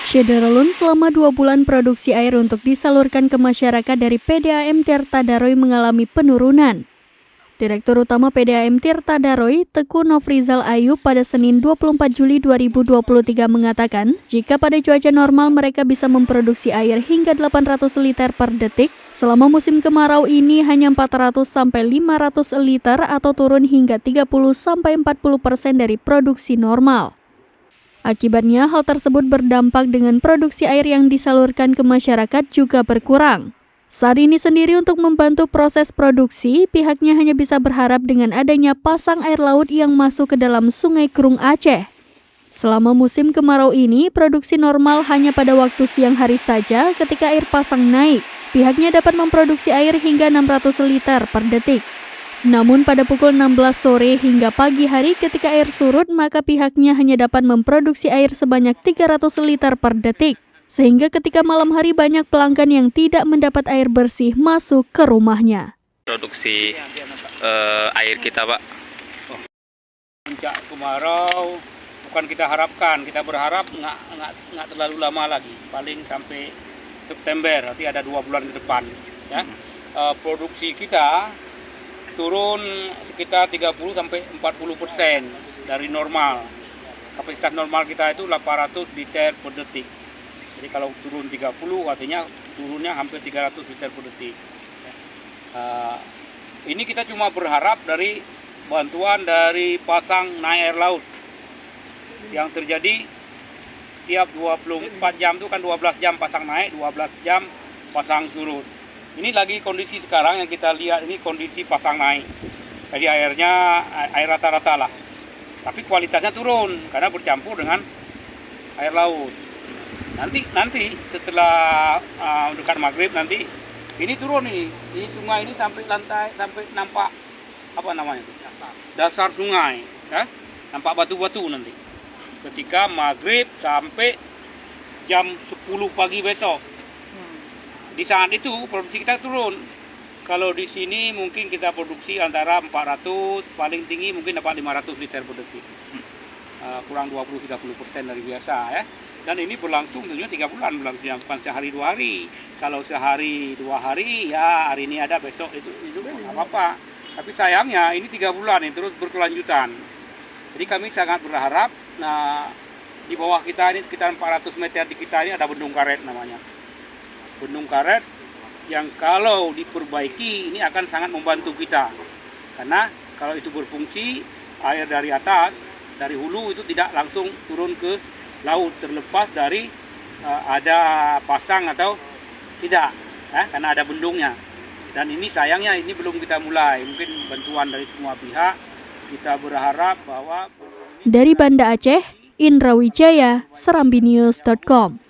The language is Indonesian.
Syederalun selama 2 bulan produksi air untuk disalurkan ke masyarakat dari PDAM Tirta Daroy mengalami penurunan. Direktur Utama PDAM Tirta Daroy, Teguh Nofrizal Ayub pada Senin 24 Juli 2023 mengatakan, jika pada cuaca normal mereka bisa memproduksi air hingga 800 liter per detik, selama musim kemarau ini hanya 400 sampai 500 liter atau turun hingga 30 sampai 40% dari produksi normal. Akibatnya, hal tersebut berdampak dengan produksi air yang disalurkan ke masyarakat juga berkurang. Saat ini sendiri untuk membantu proses produksi, pihaknya hanya bisa berharap dengan adanya pasang air laut yang masuk ke dalam Sungai Krung Aceh. Selama musim kemarau ini, produksi normal hanya pada waktu siang hari saja ketika air pasang naik. Pihaknya dapat memproduksi air hingga 600 liter per detik. Namun pada pukul 16 sore hingga pagi hari ketika air surut, maka pihaknya hanya dapat memproduksi air sebanyak 300 liter per detik. Sehingga ketika malam hari banyak pelanggan yang tidak mendapat air bersih masuk ke rumahnya. Produksi air kita, Pak. Puncak kemarau bukan kita harapkan, kita berharap nggak terlalu lama lagi, paling sampai September, nanti ada 2 bulan ke depan. Ya. Produksi kita turun sekitar 30-40% dari normal. Kapasitas normal kita itu 800 liter per detik. Jadi kalau turun 30 artinya turunnya hampir 300 liter per detik. Ini kita cuma berharap dari bantuan dari pasang naik air laut. Yang terjadi setiap 24 jam itu kan 12 jam pasang naik, 12 jam pasang surut. Ini lagi kondisi sekarang yang kita lihat ini kondisi pasang naik. Jadi airnya air rata-rata lah. Tapi kualitasnya turun karena bercampur dengan air laut. Nanti setelah dekat maghrib nanti ini turun nih. Ini sungai ini sampai lantai, sampai nampak apa namanya? Dasar sungai, ya? Nampak batu-batu nanti. Ketika maghrib sampai jam 10 pagi besok. Di saat itu produksi kita turun. Kalau di sini mungkin kita produksi antara 400, paling tinggi mungkin dapat 500 liter per detik. Kurang 20-30% dari biasa ya. Dan ini berlangsung tentunya 3 bulan, bukan sehari 2 hari. Kalau sehari 2 hari ya hari ini ada besok itu nggak apa-apa. Tapi sayangnya ini 3 bulan ini terus berkelanjutan. Jadi kami sangat berharap di bawah kita ini sekitar 400 meter di kita ini ada bendung karet namanya. Bendung karet yang kalau diperbaiki ini akan sangat membantu kita. Karena kalau itu berfungsi, air dari atas, dari hulu itu tidak langsung turun ke laut, terlepas dari ada pasang atau tidak, karena ada bendungnya. Dan ini sayangnya ini belum kita mulai, mungkin bantuan dari semua pihak, kita berharap bahwa... Dari Banda Aceh, Indra Wijaya, serambinews.com.